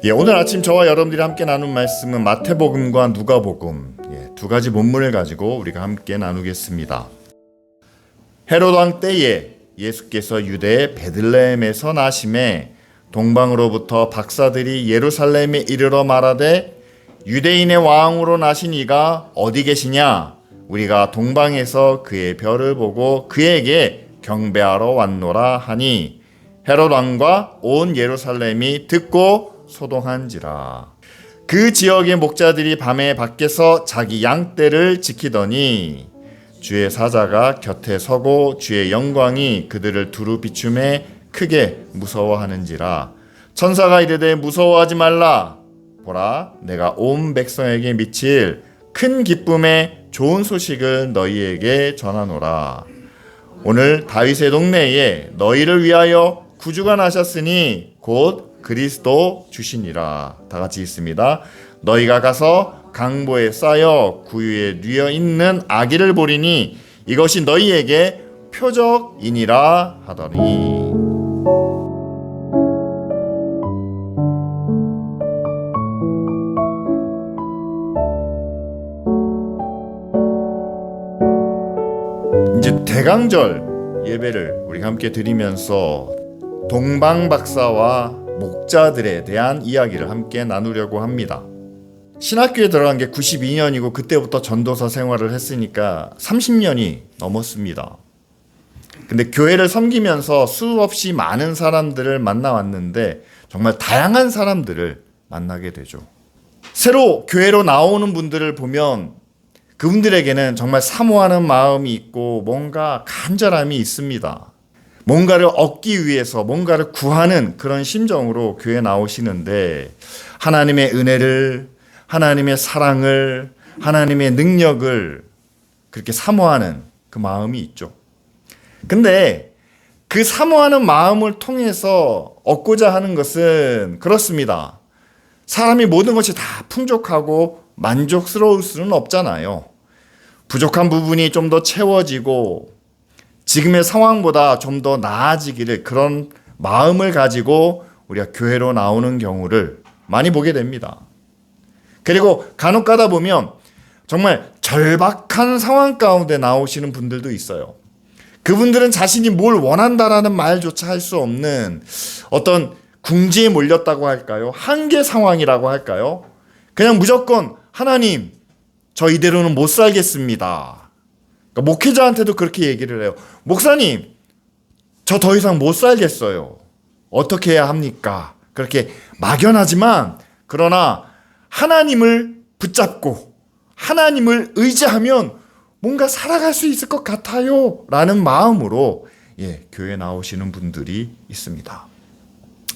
오늘 아침 저와 여러분들이 함께 나눈 말씀은 마태복음과 누가복음 두 가지 본문을 가지고 우리가 함께 나누겠습니다. 헤롯 왕 때에 예수께서 유대의 베들레헴에서 나심에 동방으로부터 박사들이 예루살렘에 이르러 말하되 유대인의 왕으로 나신 이가 어디 계시냐? 우리가 동방에서 그의 별을 보고 그에게 경배하러 왔노라 하니 헤롯 왕과 온 예루살렘이 듣고 소동한지라. 그 지역의 목자들이 밤에 밖에서 자기 양떼를 지키더니 주의 사자가 곁에 서고 주의 영광이 그들을 두루 비추매 크게 무서워하는지라. 천사가 이르되 무서워하지 말라. 보라, 내가 온 백성에게 미칠 큰 기쁨의 좋은 소식을 너희에게 전하노라. 오늘 다윗의 동네에 너희를 위하여 구주가 나셨으니 곧 그리스도 주시니라. 다 같이 읽습니다. 너희가 가서 강보에 쌓여 구유에 뉘어 있는 아기를 보리니 이것이 너희에게 표적이니라 하더니. 이제 대강절 예배를 우리가 함께 드리면서 동방박사와 목자들에 대한 이야기를 함께 나누려고 합니다. 신학교에 들어간 게 92년이고 그때부터 전도사 생활을 했으니까 30년이 넘었습니다. 근데 교회를 섬기면서 수없이 많은 사람들을 만나왔는데 정말 다양한 사람들을 만나게 되죠. 새로 교회로 나오는 분들을 보면 그분들에게는 정말 사모하는 마음이 있고 뭔가 간절함이 있습니다. 뭔가를 얻기 위해서 뭔가를 구하는 그런 심정으로 교회에 나오시는데 하나님의 은혜를, 하나님의 사랑을, 하나님의 능력을 그렇게 사모하는 그 마음이 있죠. 근데 그 사모하는 마음을 통해서 얻고자 하는 것은 그렇습니다. 사람이 모든 것이 다 풍족하고 만족스러울 수는 없잖아요. 부족한 부분이 좀 더 채워지고 지금의 상황보다 좀 더 나아지기를 그런 마음을 가지고 우리가 교회로 나오는 경우를 많이 보게 됩니다. 그리고 간혹 가다 보면 정말 절박한 상황 가운데 나오시는 분들도 있어요. 그분들은 자신이 뭘 원한다라는 말조차 할 수 없는 어떤 궁지에 몰렸다고 할까요? 한계 상황이라고 할까요? 그냥 무조건 하나님, 저 이대로는 못 살겠습니다. 그러니까 목회자한테도 그렇게 얘기를 해요. 목사님, 저 더 이상 못 살겠어요. 어떻게 해야 합니까? 그렇게 막연하지만 그러나 하나님을 붙잡고 하나님을 의지하면 뭔가 살아갈 수 있을 것 같아요 라는 마음으로 교회에 나오시는 분들이 있습니다.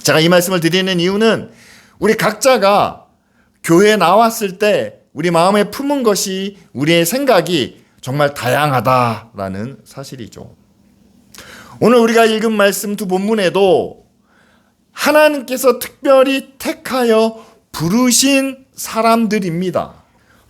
제가 이 말씀을 드리는 이유는 우리 각자가 교회에 나왔을 때 우리 마음에 품은 것이 우리의 생각이 정말 다양하다라는 사실이죠. 오늘 우리가 읽은 말씀 두 본문에도 하나님께서 특별히 택하여 부르신 사람들입니다.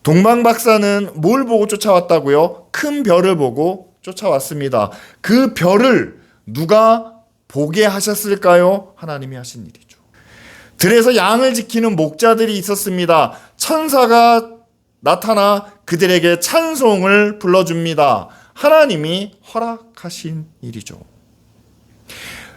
동방박사는 뭘 보고 쫓아왔다고요? 큰 별을 보고 쫓아왔습니다. 그 별을 누가 보게 하셨을까요? 하나님이 하신 일이죠. 들에서 양을 지키는 목자들이 있었습니다. 천사가 나타나 그들에게 찬송을 불러줍니다. 하나님이 허락하신 일이죠.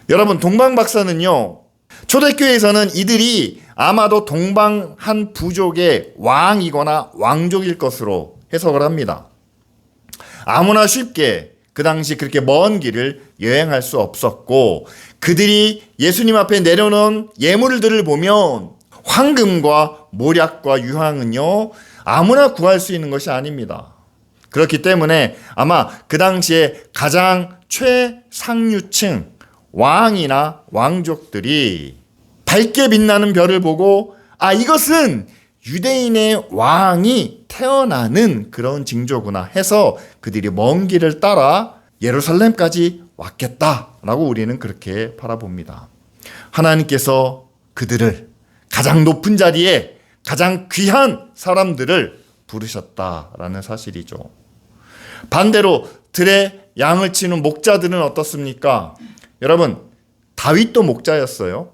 여러분, 동방박사는요, 초대교회에서는 이들이 아마도 동방 한 부족의 왕이거나 왕족일 것으로 해석을 합니다. 아무나 쉽게 그 당시 그렇게 먼 길을 여행할 수 없었고 그들이 예수님 앞에 내려놓은 예물들을 보면 황금과 모략과 유황은요 아무나 구할 수 있는 것이 아닙니다. 그렇기 때문에 아마 그 당시에 가장 최상류층 왕이나 왕족들이 밝게 빛나는 별을 보고 이것은 유대인의 왕이 태어나는 그런 징조구나 해서 그들이 먼 길을 따라 예루살렘까지 왔겠다라고 우리는 그렇게 바라봅니다. 하나님께서 그들을 가장 높은 자리에 가장 귀한 사람들을 부르셨다라는 사실이죠. 반대로 들에 양을 치는 목자들은 어떻습니까? 여러분, 다윗도 목자였어요.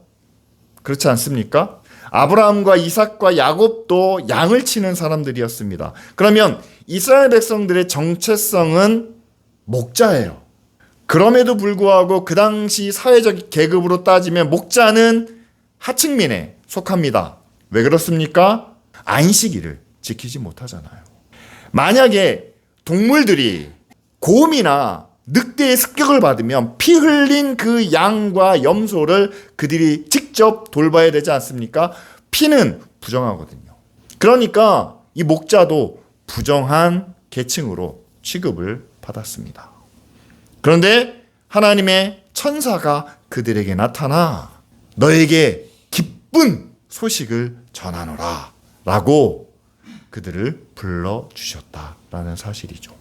그렇지 않습니까? 아브라함과 이삭과 야곱도 양을 치는 사람들이었습니다. 그러면 이스라엘 백성들의 정체성은 목자예요. 그럼에도 불구하고 그 당시 사회적 계급으로 따지면 목자는 하층민에 속합니다. 왜 그렇습니까? 안식일을 지키지 못하잖아요. 만약에 동물들이 곰이나 늑대의 습격을 받으면 피 흘린 그 양과 염소를 그들이 직접 돌봐야 되지 않습니까? 피는 부정하거든요. 그러니까 이 목자도 부정한 계층으로 취급을 받았습니다. 그런데 하나님의 천사가 그들에게 나타나 너에게 기쁜 소식을 전하노라 라고 그들을 불러주셨다라는 사실이죠.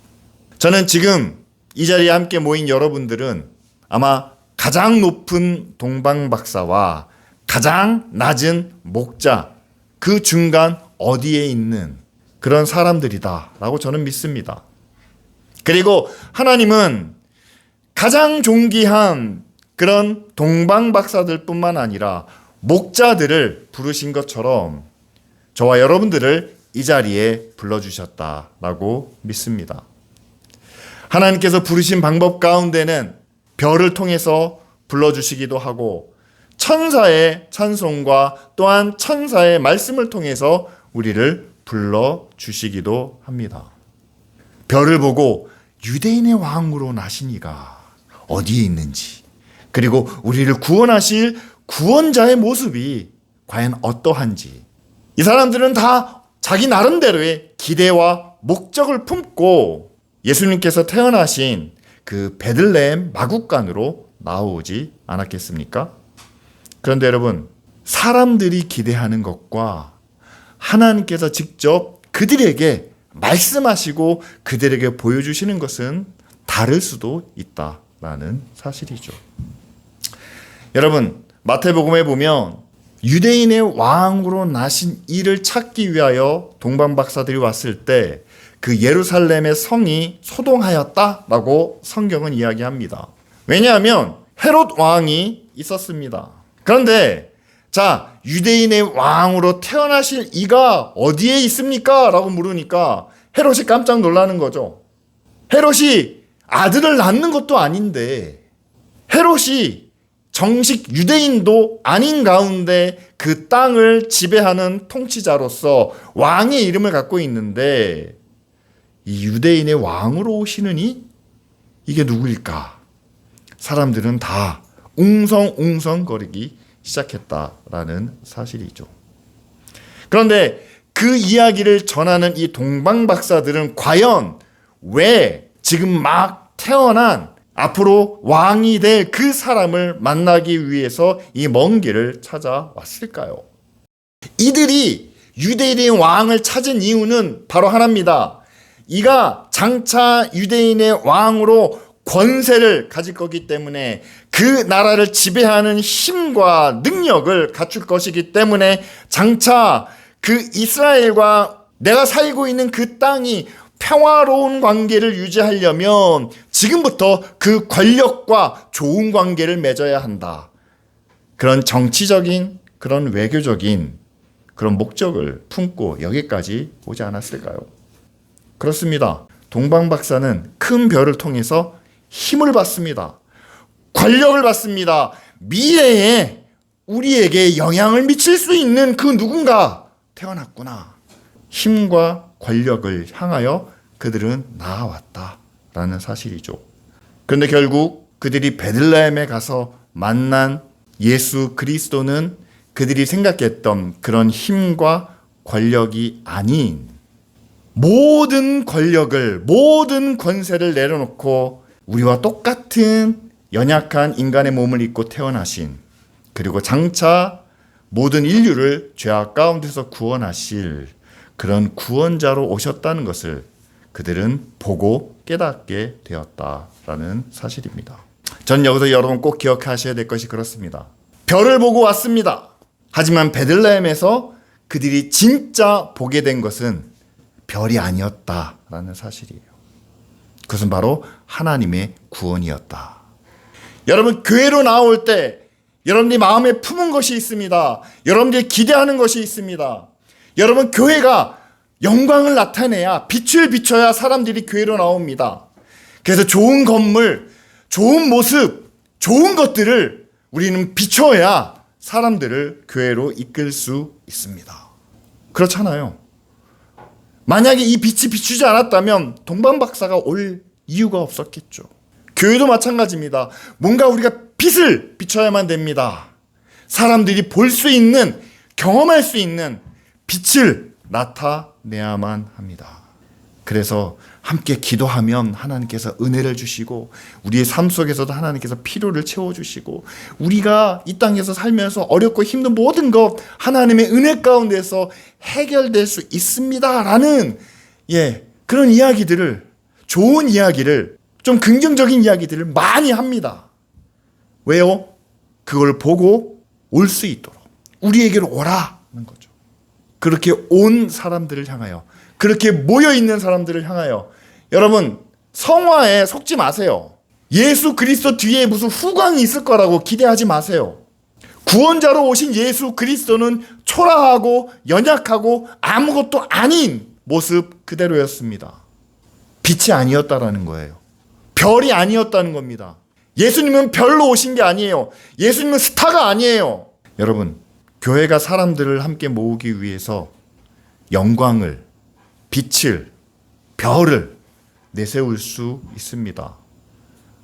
저는 지금 이 자리에 함께 모인 여러분들은 아마 가장 높은 동방박사와 가장 낮은 목자, 그 중간 어디에 있는 그런 사람들이다라고 저는 믿습니다. 그리고 하나님은 가장 존귀한 그런 동방박사들뿐만 아니라 목자들을 부르신 것처럼 저와 여러분들을 이 자리에 불러주셨다라고 믿습니다. 하나님께서 부르신 방법 가운데는 별을 통해서 불러주시기도 하고 천사의 찬송과 또한 천사의 말씀을 통해서 우리를 불러주시기도 합니다. 별을 보고 유대인의 왕으로 나신 이가 어디에 있는지, 그리고 우리를 구원하실 구원자의 모습이 과연 어떠한지, 이 사람들은 다 자기 나름대로의 기대와 목적을 품고 예수님께서 태어나신 그 베들레헴 마국간으로 나오지 않았겠습니까? 그런데 여러분, 사람들이 기대하는 것과 하나님께서 직접 그들에게 말씀하시고 그들에게 보여주시는 것은 다를 수도 있다라는 사실이죠. 여러분, 마태복음에 보면 유대인의 왕으로 나신 이를 찾기 위하여 동방박사들이 왔을 때 그 예루살렘의 성이 소동하였다라고 성경은 이야기합니다. 왜냐하면 헤롯 왕이 있었습니다. 그런데 자, 유대인의 왕으로 태어나실 이가 어디에 있습니까? 라고 물으니까 헤롯이 깜짝 놀라는 거죠. 헤롯이 아들을 낳는 것도 아닌데, 헤롯이 정식 유대인도 아닌 가운데 그 땅을 지배하는 통치자로서 왕의 이름을 갖고 있는데 이 유대인의 왕으로 오시느니 이게 누구일까? 사람들은 다 웅성웅성거리기 시작했다라는 사실이죠. 그런데 그 이야기를 전하는 이 동방박사들은 과연 왜 지금 막 태어난 앞으로 왕이 될 그 사람을 만나기 위해서 이 먼 길을 찾아왔을까요? 이들이 유대인의 왕을 찾은 이유는 바로 하나입니다. 이가 장차 유대인의 왕으로 권세를 가질 거기 때문에 그 나라를 지배하는 힘과 능력을 갖출 것이기 때문에 장차 그 이스라엘과 내가 살고 있는 그 땅이 평화로운 관계를 유지하려면 지금부터 그 권력과 좋은 관계를 맺어야 한다. 그런 정치적인, 그런 외교적인 그런 목적을 품고 여기까지 오지 않았을까요? 그렇습니다. 동방박사는 큰 별을 통해서 힘을 받습니다. 권력을 받습니다. 미래에 우리에게 영향을 미칠 수 있는 그 누군가 태어났구나. 힘과 권력을 향하여 그들은 나아왔다라는 사실이죠. 그런데 결국 그들이 베들레헴에 가서 만난 예수 그리스도는 그들이 생각했던 그런 힘과 권력이 아닌 모든 권력을, 모든 권세를 내려놓고 우리와 똑같은 연약한 인간의 몸을 입고 태어나신, 그리고 장차 모든 인류를 죄악 가운데서 구원하실 그런 구원자로 오셨다는 것을 그들은 보고 깨닫게 되었다라는 사실입니다. 전 여기서 여러분 꼭 기억하셔야 될 것이 그렇습니다. 별을 보고 왔습니다. 하지만 베들레헴에서 그들이 진짜 보게 된 것은 별이 아니었다라는 사실이에요. 그것은 바로 하나님의 구원이었다. 여러분, 교회로 나올 때 여러분들이 마음에 품은 것이 있습니다. 여러분들이 기대하는 것이 있습니다. 여러분, 교회가 영광을 나타내야, 빛을 비춰야 사람들이 교회로 나옵니다. 그래서 좋은 건물, 좋은 모습, 좋은 것들을 우리는 비춰야 사람들을 교회로 이끌 수 있습니다. 그렇잖아요. 만약에 이 빛이 비추지 않았다면 동방박사가 올 이유가 없었겠죠. 교회도 마찬가지입니다. 뭔가 우리가 빛을 비춰야만 됩니다. 사람들이 볼 수 있는, 경험할 수 있는 빛을 나타내야만 합니다. 그래서 함께 기도하면 하나님께서 은혜를 주시고, 우리의 삶 속에서도 하나님께서 필요를 채워주시고, 우리가 이 땅에서 살면서 어렵고 힘든 모든 것 하나님의 은혜 가운데서 해결될 수 있습니다 라는 그런 이야기들을, 좋은 이야기를, 좀 긍정적인 이야기들을 많이 합니다. 왜요? 그걸 보고 올 수 있도록 우리에게로 오라는 거죠. 그렇게 온 사람들을 향하여, 그렇게 모여있는 사람들을 향하여, 여러분, 성화에 속지 마세요. 예수 그리스도 뒤에 무슨 후광이 있을 거라고 기대하지 마세요. 구원자로 오신 예수 그리스도는 초라하고 연약하고 아무것도 아닌 모습 그대로였습니다. 빛이 아니었다라는 거예요. 별이 아니었다는 겁니다. 예수님은 별로 오신 게 아니에요. 예수님은 스타가 아니에요. 여러분, 교회가 사람들을 함께 모으기 위해서 영광을, 빛을, 별을 내세울 수 있습니다.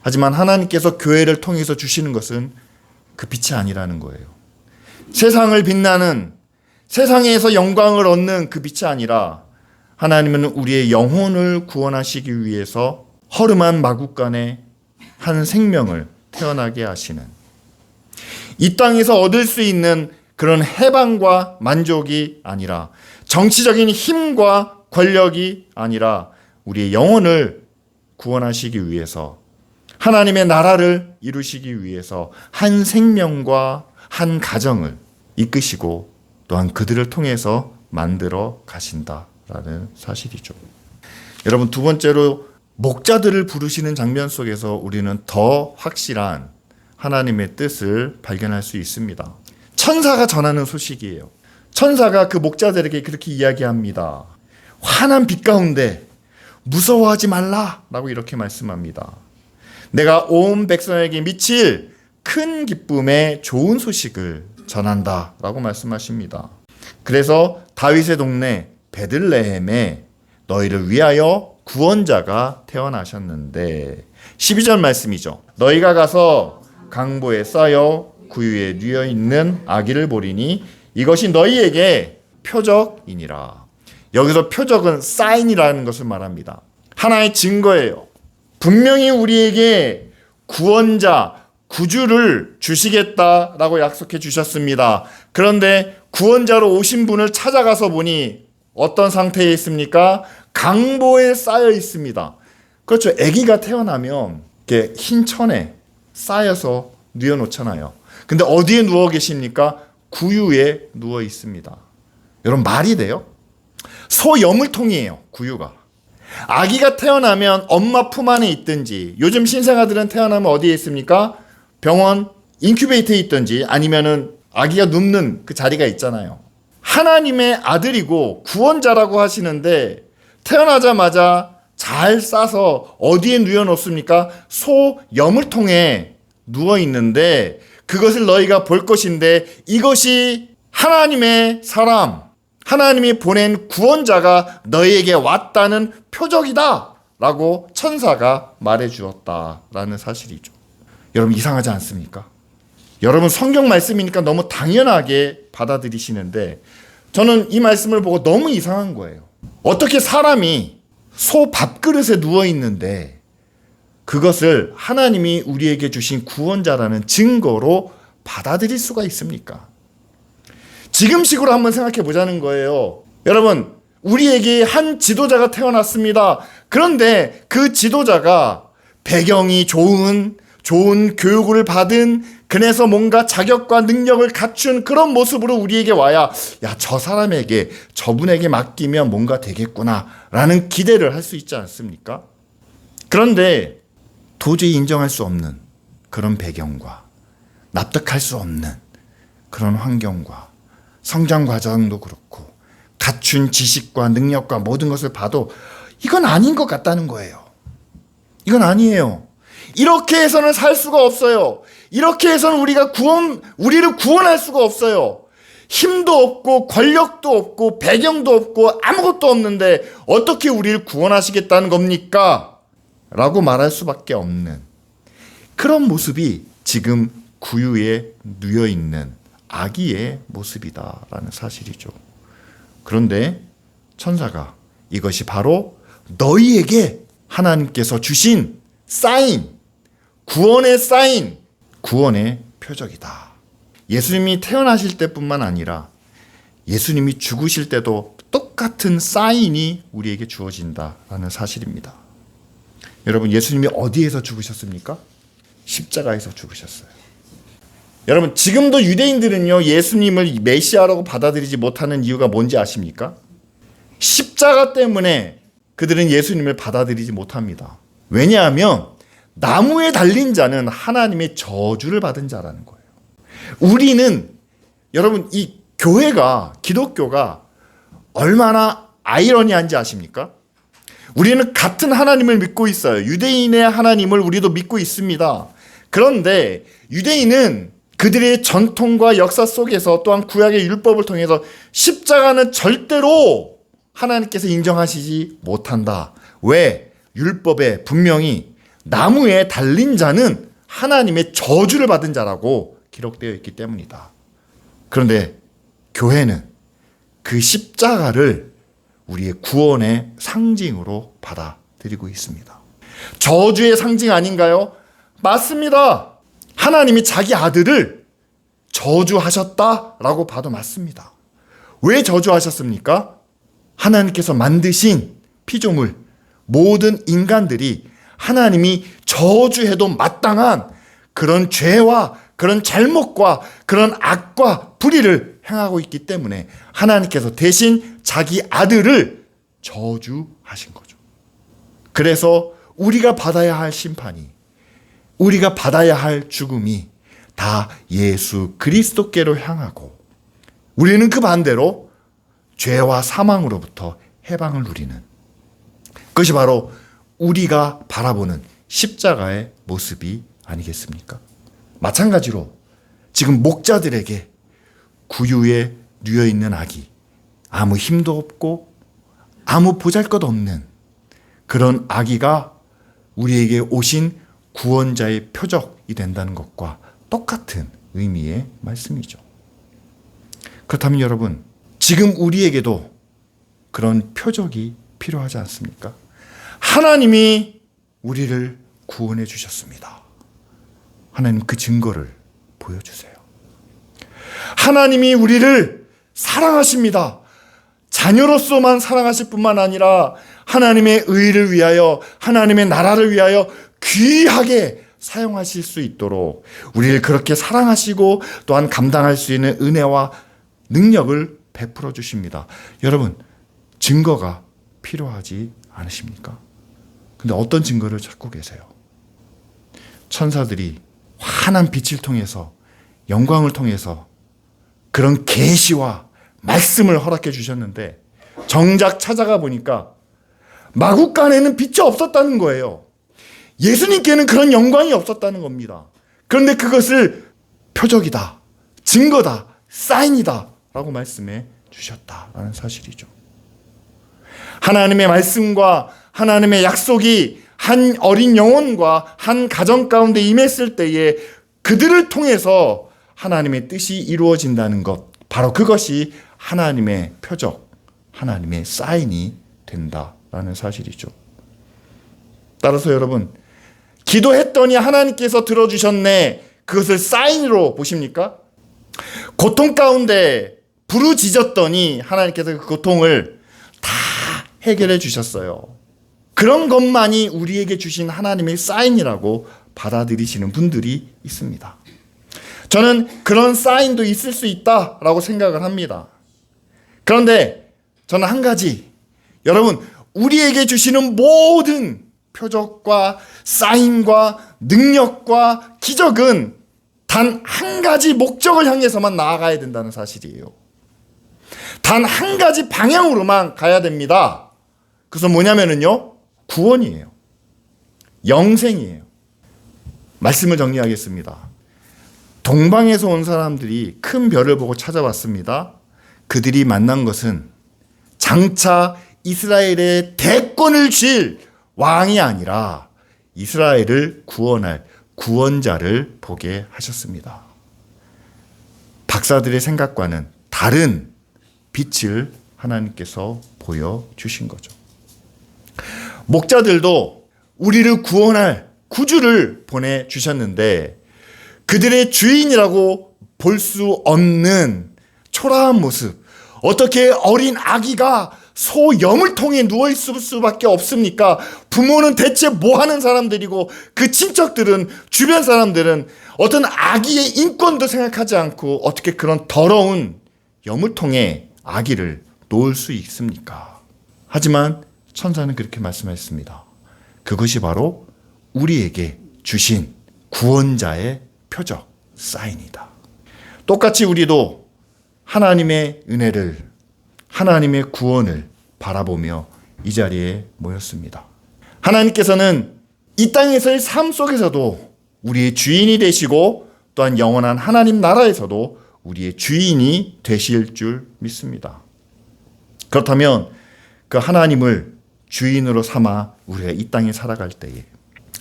하지만 하나님께서 교회를 통해서 주시는 것은 그 빛이 아니라는 거예요. 세상을 빛나는, 세상에서 영광을 얻는 그 빛이 아니라, 하나님은 우리의 영혼을 구원하시기 위해서 허름한 마구간에 한 생명을 태어나게 하시는, 이 땅에서 얻을 수 있는 그런 해방과 만족이 아니라, 정치적인 힘과 권력이 아니라 우리의 영혼을 구원하시기 위해서, 하나님의 나라를 이루시기 위해서 한 생명과 한 가정을 이끄시고 또한 그들을 통해서 만들어 가신다라는 사실이죠. 여러분, 두 번째로 목자들을 부르시는 장면 속에서 우리는 더 확실한 하나님의 뜻을 발견할 수 있습니다. 천사가 전하는 소식이에요. 천사가 그 목자들에게 그렇게 이야기합니다. 환한 빛 가운데 무서워하지 말라 라고 이렇게 말씀합니다. 내가 온 백성에게 미칠 큰 기쁨의 좋은 소식을 전한다 라고 말씀하십니다. 그래서 다윗의 동네 베들레헴에 너희를 위하여 구원자가 태어나셨는데, 12절 말씀이죠. 너희가 가서 강보에 쌓여 구유에 뉘어 있는 아기를 보리니 이것이 너희에게 표적이니라. 여기서 표적은 사인이라는 것을 말합니다. 하나의 증거예요. 분명히 우리에게 구원자, 구주를 주시겠다라고 약속해 주셨습니다. 그런데 구원자로 오신 분을 찾아가서 보니 어떤 상태에 있습니까? 강보에 쌓여 있습니다. 그렇죠. 아기가 태어나면 이렇게 흰 천에 쌓여서 뉘어놓잖아요. 근데 어디에 누워 계십니까? 구유에 누워 있습니다. 여러분, 말이 돼요? 소여물통이에요, 구유가. 아기가 태어나면 엄마 품 안에 있든지, 요즘 신생아들은 태어나면 어디에 있습니까? 병원 인큐베이터에 있든지, 아니면은 아기가 눕는 그 자리가 있잖아요. 하나님의 아들이고 구원자라고 하시는데 태어나자마자 잘 싸서 어디에 누워놓습니까? 소 여물통에 누워 있는데, 그것을 너희가 볼 것인데 이것이 하나님의 사람, 하나님이 보낸 구원자가 너희에게 왔다는 표적이다 라고 천사가 말해 주었다라는 사실이죠. 여러분, 이상하지 않습니까? 여러분, 성경 말씀이니까 너무 당연하게 받아들이시는데 저는 이 말씀을 보고 너무 이상한 거예요. 어떻게 사람이 소 밥그릇에 누워 있는데 그것을 하나님이 우리에게 주신 구원자라는 증거로 받아들일 수가 있습니까? 지금식으로 한번 생각해 보자는 거예요. 여러분, 우리에게 한 지도자가 태어났습니다. 그런데 그 지도자가 배경이 좋은 교육을 받은, 그래서 뭔가 자격과 능력을 갖춘 그런 모습으로 우리에게 와야, 야, 저 사람에게, 저분에게 맡기면 뭔가 되겠구나 라는 기대를 할 수 있지 않습니까? 그런데 도저히 인정할 수 없는 그런 배경과 납득할 수 없는 그런 환경과 성장 과정도 그렇고 갖춘 지식과 능력과 모든 것을 봐도 이건 아닌 것 같다는 거예요. 이건 아니에요. 이렇게 해서는 살 수가 없어요. 이렇게 해서는 우리를 구원할 수가 없어요. 힘도 없고 권력도 없고 배경도 없고 아무것도 없는데 어떻게 우리를 구원하시겠다는 겁니까? 라고 말할 수밖에 없는 그런 모습이 지금 구유에 누여있는 아기의 모습이다라는 사실이죠. 그런데 천사가 이것이 바로 너희에게 하나님께서 주신 사인, 구원의 사인, 구원의 표적이다. 예수님이 태어나실 때뿐만 아니라 예수님이 죽으실 때도 똑같은 사인이 우리에게 주어진다라는 사실입니다. 여러분, 예수님이 어디에서 죽으셨습니까? 십자가에서 죽으셨어요. 여러분, 지금도 유대인들은요, 예수님을 메시아라고 받아들이지 못하는 이유가 뭔지 아십니까? 십자가 때문에 그들은 예수님을 받아들이지 못합니다. 왜냐하면 나무에 달린 자는 하나님의 저주를 받은 자라는 거예요. 우리는, 여러분, 이 교회가, 기독교가 얼마나 아이러니한지 아십니까? 우리는 같은 하나님을 믿고 있어요. 유대인의 하나님을 우리도 믿고 있습니다. 그런데 유대인은 그들의 전통과 역사 속에서 또한 구약의 율법을 통해서 십자가는 절대로 하나님께서 인정하시지 못한다. 왜? 율법에 분명히 나무에 달린 자는 하나님의 저주를 받은 자라고 기록되어 있기 때문이다. 그런데 교회는 그 십자가를 우리의 구원의 상징으로 받아들이고 있습니다. 저주의 상징 아닌가요? 맞습니다. 하나님이 자기 아들을 저주하셨다라고 봐도 맞습니다. 왜 저주하셨습니까? 하나님께서 만드신 피조물, 모든 인간들이 하나님이 저주해도 마땅한 그런 죄와 그런 잘못과 그런 악과 불의를 행하고 있기 때문에 하나님께서 대신 자기 아들을 저주하신 거죠. 그래서 우리가 받아야 할 심판이, 우리가 받아야 할 죽음이 다 예수 그리스도께로 향하고 우리는 그 반대로 죄와 사망으로부터 해방을 누리는, 그것이 바로 우리가 바라보는 십자가의 모습이 아니겠습니까? 마찬가지로 지금 목자들에게 구유에 누여있는 아기, 아무 힘도 없고 아무 보잘것없는 그런 아기가 우리에게 오신 구원자의 표적이 된다는 것과 똑같은 의미의 말씀이죠. 그렇다면 여러분, 지금 우리에게도 그런 표적이 필요하지 않습니까? 하나님이 우리를 구원해 주셨습니다. 하나님 그 증거를 보여주세요. 하나님이 우리를 사랑하십니다. 자녀로서만 사랑하실 뿐만 아니라 하나님의 의를 위하여, 하나님의 나라를 위하여 귀하게 사용하실 수 있도록 우리를 그렇게 사랑하시고 또한 감당할 수 있는 은혜와 능력을 베풀어 주십니다. 여러분, 증거가 필요하지 않으십니까? 근데 어떤 증거를 찾고 계세요? 천사들이 환한 빛을 통해서, 영광을 통해서 그런 계시와 말씀을 허락해 주셨는데 정작 찾아가 보니까 마국간에는 빛이 없었다는 거예요. 예수님께는 그런 영광이 없었다는 겁니다. 그런데 그것을 표적이다, 증거다, 사인이다 라고 말씀해 주셨다라는 사실이죠. 하나님의 말씀과 하나님의 약속이 한 어린 영혼과 한 가정 가운데 임했을 때에 그들을 통해서 하나님의 뜻이 이루어진다는 것, 바로 그것이 하나님의 표적, 하나님의 사인이 된다라는 사실이죠. 따라서 여러분, 기도했더니 하나님께서 들어주셨네, 그것을 사인으로 보십니까? 고통 가운데 부르짖었더니 하나님께서 그 고통을 다 해결해 주셨어요. 그런 것만이 우리에게 주신 하나님의 사인이라고 받아들이시는 분들이 있습니다. 저는 그런 사인도 있을 수 있다라고 생각을 합니다. 그런데 저는 한 가지, 여러분, 우리에게 주시는 모든 표적과 사인과 능력과 기적은 다 단 한 가지 목적을 향해서만 나아가야 된다는 사실이에요. 단 한 가지 방향으로만 가야 됩니다. 그래서 뭐냐면요, 구원이에요. 영생이에요. 말씀을 정리하겠습니다. 동방에서 온 사람들이 큰 별을 보고 찾아왔습니다. 그들이 만난 것은 장차 이스라엘의 대권을 쥘 왕이 아니라 이스라엘을 구원할 구원자를 보게 하셨습니다. 박사들의 생각과는 다른 빛을 하나님께서 보여주신 거죠. 목자들도 우리를 구원할 구주를 보내주셨는데 그들의 주인이라고 볼 수 없는 초라한 모습, 어떻게 어린 아기가 소 여물통에 누워있을 수밖에 없습니까? 부모는 대체 뭐 하는 사람들이고 그 친척들은, 주변 사람들은 어떤 아기의 인권도 생각하지 않고 어떻게 그런 더러운 여물통에 아기를 놓을 수 있습니까? 하지만 천사는 그렇게 말씀했습니다. 그것이 바로 우리에게 주신 구원자의 표적, 사인이다. 똑같이 우리도 하나님의 은혜를, 하나님의 구원을 바라보며 이 자리에 모였습니다. 하나님께서는 이 땅에서의 삶 속에서도 우리의 주인이 되시고 또한 영원한 하나님 나라에서도 우리의 주인이 되실 줄 믿습니다. 그렇다면 그 하나님을 주인으로 삼아 우리가 이 땅에 살아갈 때에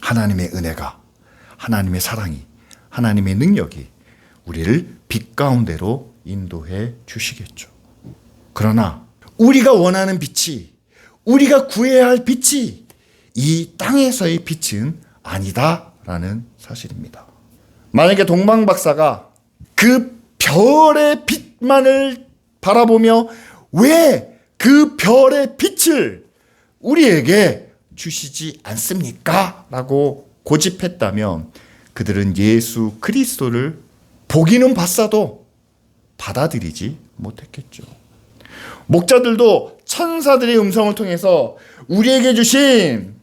하나님의 은혜가, 하나님의 사랑이, 하나님의 능력이 우리를 빛 가운데로 인도해 주시겠죠. 그러나 우리가 원하는 빛이, 우리가 구해야 할 빛이 이 땅에서의 빛은 아니다라는 사실입니다. 만약에 동방 박사가 그 별의 빛만을 바라보며 왜 그 별의 빛을 우리에게 주시지 않습니까? 라고 고집했다면 그들은 예수 그리스도를 보기는 봤어도 받아들이지 못했겠죠. 목자들도 천사들의 음성을 통해서 우리에게 주신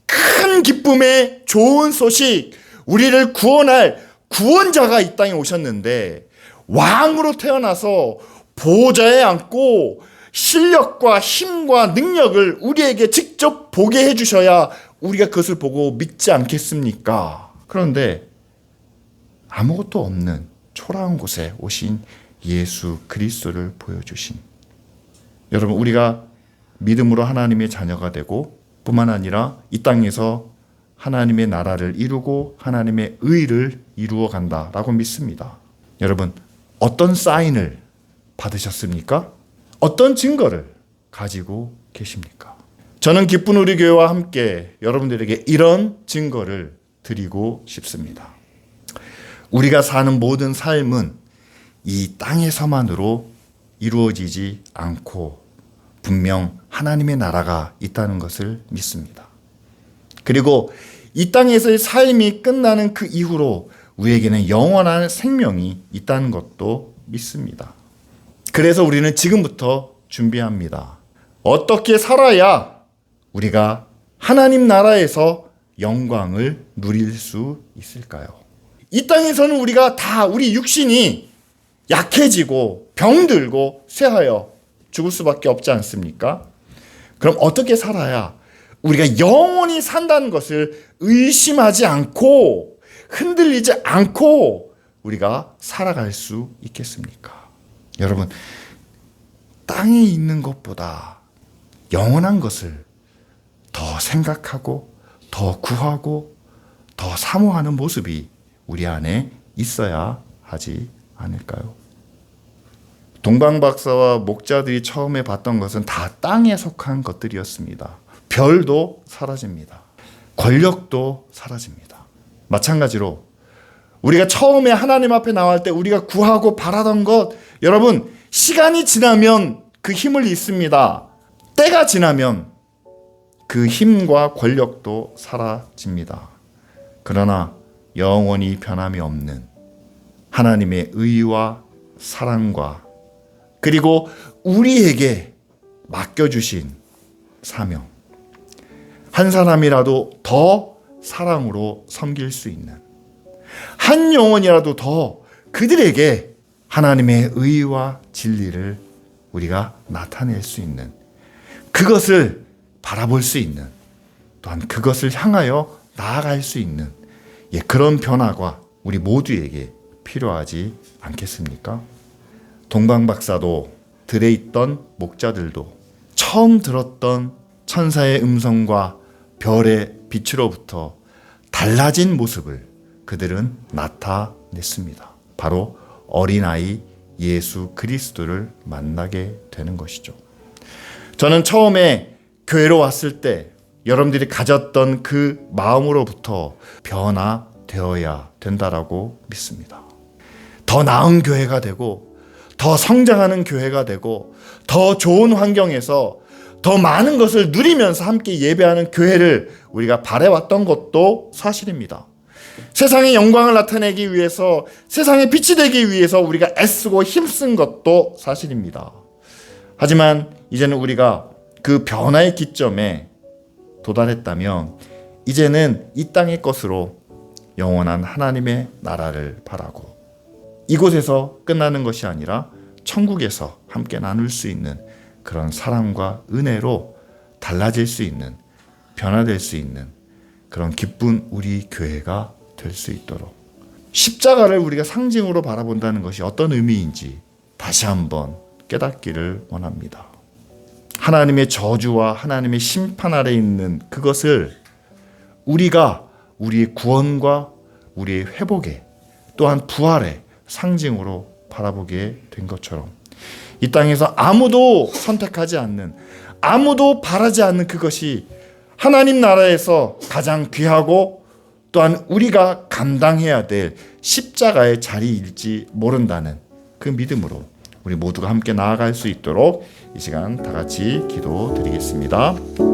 큰 기쁨의 좋은 소식, 우리를 구원할 구원자가 이 땅에 오셨는데 왕으로 태어나서 보좌에 앉고 실력과 힘과 능력을 우리에게 직접 보게 해주셔야 우리가 그것을 보고 믿지 않겠습니까? 그런데 아무것도 없는 초라한 곳에 오신 예수 그리스도를 보여주신, 여러분, 우리가 믿음으로 하나님의 자녀가 되고 뿐만 아니라 이 땅에서 하나님의 나라를 이루고 하나님의 의를 이루어 간다라고 믿습니다. 여러분, 어떤 사인을 받으셨습니까? 어떤 증거를 가지고 계십니까? 저는 기쁜 우리 교회와 함께 여러분들에게 이런 증거를 드리고 싶습니다. 우리가 사는 모든 삶은 이 땅에서만으로 이루어지지 않고 분명 하나님의 나라가 있다는 것을 믿습니다. 그리고 이 땅에서의 삶이 끝나는 그 이후로 우리에게는 영원한 생명이 있다는 것도 믿습니다. 그래서 우리는 지금부터 준비합니다. 어떻게 살아야 우리가 하나님 나라에서 영광을 누릴 수 있을까요? 이 땅에서는 우리가 다 우리 육신이 약해지고 병들고 쇠하여 죽을 수밖에 없지 않습니까? 그럼 어떻게 살아야 우리가 영원히 산다는 것을 의심하지 않고 흔들리지 않고 우리가 살아갈 수 있겠습니까? 여러분, 땅에 있는 것보다 영원한 것을 더 생각하고 더 구하고 더 사모하는 모습이 우리 안에 있어야 하지 않을까요? 동방박사와 목자들이 처음에 봤던 것은 다 땅에 속한 것들이었습니다. 별도 사라집니다. 권력도 사라집니다. 마찬가지로 우리가 처음에 하나님 앞에 나올 때 우리가 구하고 바라던 것, 여러분, 시간이 지나면 그 힘을 잃습니다. 때가 지나면 그 힘과 권력도 사라집니다. 그러나 영원히 변함이 없는 하나님의 의와 사랑과 그리고 우리에게 맡겨주신 사명, 한 사람이라도 더 사랑으로 섬길 수 있는, 한 영혼이라도 더 그들에게 하나님의 의와 진리를 우리가 나타낼 수 있는, 그것을 바라볼 수 있는, 또한 그것을 향하여 나아갈 수 있는 그런 변화가 우리 모두에게 필요하지 않겠습니까? 동방박사도, 들에 있던 목자들도 처음 들었던 천사의 음성과 별의 빛으로부터 달라진 모습을 그들은 나타냈습니다. 바로 어린아이 예수 그리스도를 만나게 되는 것이죠. 저는 처음에 교회로 왔을 때 여러분들이 가졌던 그 마음으로부터 변화되어야 된다라고 믿습니다. 더 나은 교회가 되고, 더 성장하는 교회가 되고, 더 좋은 환경에서 더 많은 것을 누리면서 함께 예배하는 교회를 우리가 바래왔던 것도 사실입니다. 세상의 영광을 나타내기 위해서, 세상의 빛이 되기 위해서 우리가 애쓰고 힘쓴 것도 사실입니다. 하지만 이제는 우리가 그 변화의 기점에 도달했다면 이제는 이 땅의 것으로 영원한 하나님의 나라를 바라고, 이곳에서 끝나는 것이 아니라 천국에서 함께 나눌 수 있는 그런 사랑과 은혜로 달라질 수 있는, 변화될 수 있는 그런 기쁜 우리 교회가 될 수 있도록, 십자가를 우리가 상징으로 바라본다는 것이 어떤 의미인지 다시 한번 깨닫기를 원합니다. 하나님의 저주와 하나님의 심판 아래 있는 그것을 우리가 우리의 구원과 우리의 회복에, 또한 부활의 상징으로 바라보게 된 것처럼, 이 땅에서 아무도 선택하지 않는, 아무도 바라지 않는 그것이 하나님 나라에서 가장 귀하고, 또한 우리가 감당해야 될 십자가의 자리일지 모른다는 그 믿음으로 우리 모두가 함께 나아갈 수 있도록 이 시간 다 같이 기도드리겠습니다.